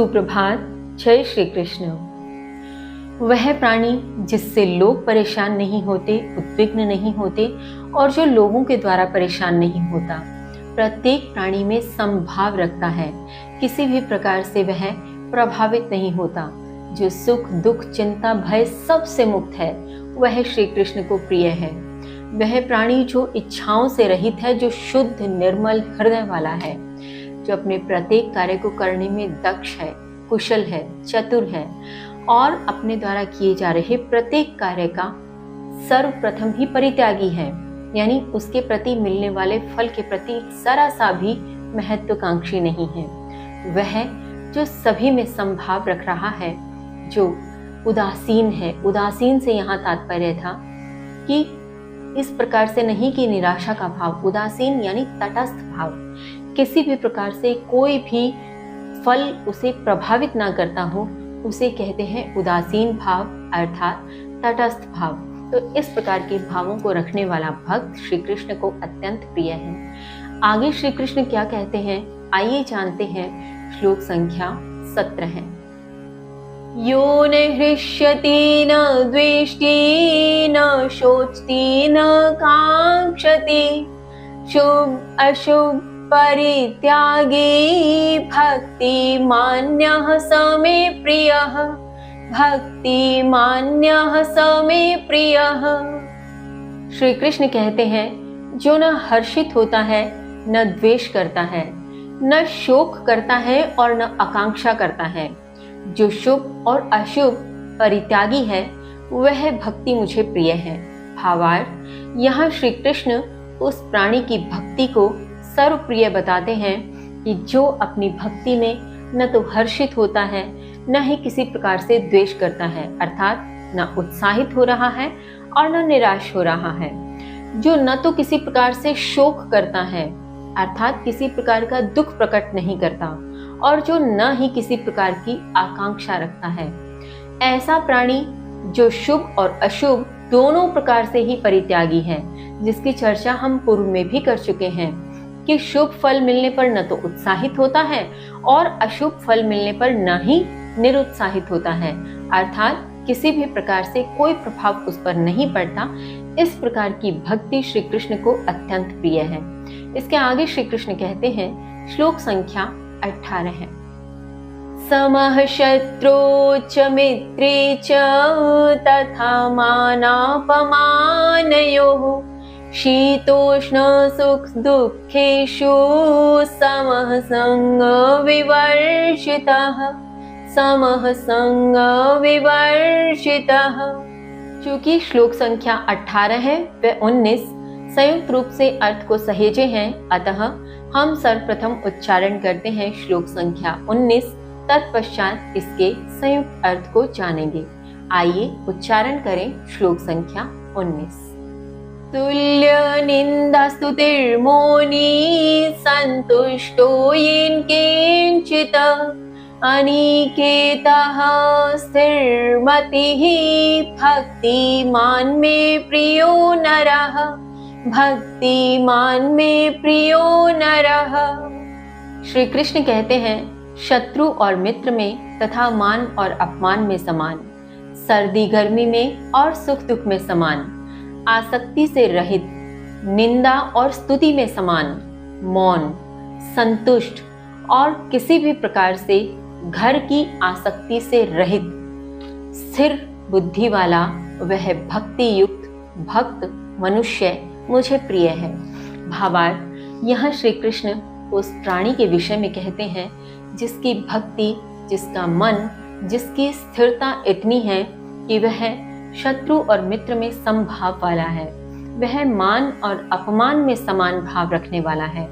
सुप्रभात। जय श्री कृष्ण। वह प्राणी जिससे लोग परेशान नहीं होते, उद्विग्न नहीं होते और जो लोगों के द्वारा परेशान नहीं होता, प्रत्येक प्राणी में समभाव रखता है, किसी भी प्रकार से वह प्रभावित नहीं होता, जो सुख दुख चिंता भय सबसे मुक्त है, वह श्री कृष्ण को प्रिय है। वह प्राणी जो इच्छाओं से रहित है, जो शुद्ध निर्मल हृदय वाला है, जो अपने प्रत्येक कार्य को करने में दक्ष है, कुशल है, चतुर है और अपने द्वारा किए जा रहे प्रत्येक कार्य का सर्वप्रथम ही परित्यागी है, यानी उसके प्रति मिलने वाले फल के प्रति जरा सा भी महत्वाकांक्षी नहीं है। वह जो सभी में समभाव रख रहा है, जो उदासीन है। उदासीन से यहाँ तात्पर्य था कि इस प्रकार से नहीं कि निराशा का भाव, उदासीन यानी तटस्थ भाव, किसी भी प्रकार से कोई भी फल उसे प्रभावित ना करता हो, उसे कहते हैं उदासीन भाव अर्थात तटस्थ भाव। तो इस प्रकार के भावों को रखने वाला भक्त श्री कृष्ण को अत्यंत प्रिय है। आगे श्री कृष्ण क्या कहते हैं, आइए जानते हैं। श्लोक संख्या 17 है। यो न हृष्यति न द्वेष्टि न शोचति न कांक्षति शुभ अशुभ परित्यागी भक्तिमान्यः स मे प्रियः भक्तिमान्यः स मे प्रियः। श्री कृष्ण कहते हैं, जो न हर्षित होता है, न द्वेष करता है, न शोक करता है और न आकांक्षा करता है, जो शुभ और अशुभ परित्यागी है, वह भक्ति मुझे प्रिय है। भावार्थ, यहाँ श्री कृष्ण उस प्राणी की भक्ति को सर्वप्रिय बताते हैं कि जो अपनी भक्ति में न तो हर्षित होता है, न ही किसी प्रकार से द्वेष करता है, अर्थात न उत्साहित हो रहा है और न निराश हो रहा है, जो न तो किसी प्रकार से शोक करता है, अर्थात किसी प्रकार का दुख प्रकट नहीं करता, और जो न ही किसी प्रकार की आकांक्षा रखता है। ऐसा प्राणी जो शुभ और अशुभ दोनों प्रकार से ही परित्यागी है, जिसकी चर्चा हम पूर्व में भी कर चुके हैं कि शुभ फल मिलने पर न तो उत्साहित होता है और अशुभ फल मिलने पर न ही निरुत्साहित होता है, अर्थात किसी भी प्रकार से कोई प्रभाव उस पर नहीं पड़ता। इस प्रकार की भक्ति श्री कृष्ण को अत्यंत प्रिय है। इसके आगे श्री कृष्ण कहते हैं, श्लोक संख्या 18 है। समः शत्रौ च मित्रे च तथा मानापमानयोः शीतोष्ण सुख दुःखेषु समः संग विवर्जितः समः संग विवर्जितः। चूंकि श्लोक संख्या 18 है व 19 संयुक्त रूप से अर्थ को सहेजे हैं, अतः हम सर्वप्रथम उच्चारण करते हैं श्लोक संख्या 19, तत्पश्चात इसके संयुक्त अर्थ को जानेंगे। आइए उच्चारण करें श्लोक संख्या 19। तुल्य निंदा स्तुतिर्मौनी संतुष्टो येन किंचित् अनिकेतः स्थिरमतिः भक्तिमान् मे प्रियो नरः भक्तिमान् मे प्रियो नरः। श्री कृष्ण कहते हैं, शत्रु और मित्र में तथा मान और अपमान में समान, सर्दी गर्मी में और सुख दुख में समान, आसक्ति से रहित, निंदा और स्तुति में समान, मौन, संतुष्ट और किसी भी प्रकार से घर की आसक्ति से रहित, स्थिर बुद्धि वाला वह भक्ति युक्त भक्त मनुष्य मुझे प्रिय है। भावार्थ, यह श्री कृष्ण उस प्राणी के विषय में कहते हैं जिसकी भक्ति, जिसका मन, जिसकी स्थिरता इतनी है कि वह शत्रु और मित्र में समभाव वाला है, वह मान और अपमान में समान भाव रखने वाला है,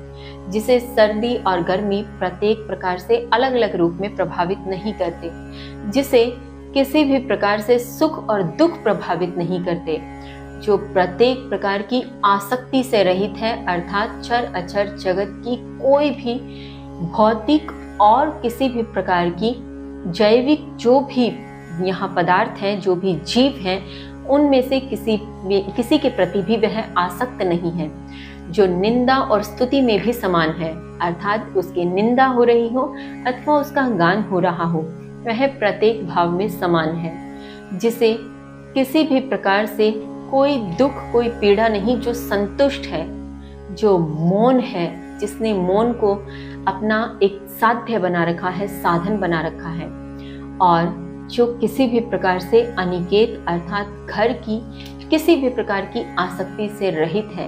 जिसे सर्दी और गर्मी प्रत्येक प्रकार से अलग अलग रूप में प्रभावित नहीं करते, जिसे किसी भी प्रकार से सुख और दुख प्रभावित नहीं करते, जो प्रत्येक प्रकार की आसक्ति से रहित है, अर्थात चर अचर जगत की कोई भी भौतिक और किसी भी प्रकार की जैविक जो भी यहाँ पदार्थ हैं, जो भी जीव हैं, उनमें से किसी के प्रति भी वह आसक्त नहीं है, जो निंदा और स्तुति में भी समान है, अर्थात उसकी निंदा हो रही हो अथवा उसका गान हो रहा हो, वह प्रत्येक भाव में समान है, जिसे किसी भी प्रकार से कोई दुख कोई पीड़ा नहीं, जो संतुष्ट है, जो मौन है, जिसने मौन को अपना एक साध्य बना रखा है, साधन बना रखा है, और जो किसी भी प्रकार से अनिकेत अर्थात घर की किसी भी प्रकार की आसक्ति से रहित है,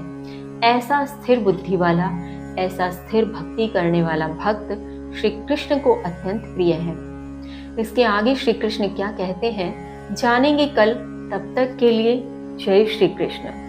ऐसा स्थिर बुद्धि वाला, ऐसा स्थिर भक्ति करने वाला भक्त श्री कृष्ण को अत्यंत प्रिय है। इसके आगे श्री कृष्ण क्या कहते हैं जानेंगे कल। तब तक के लिए जय श्री कृष्ण।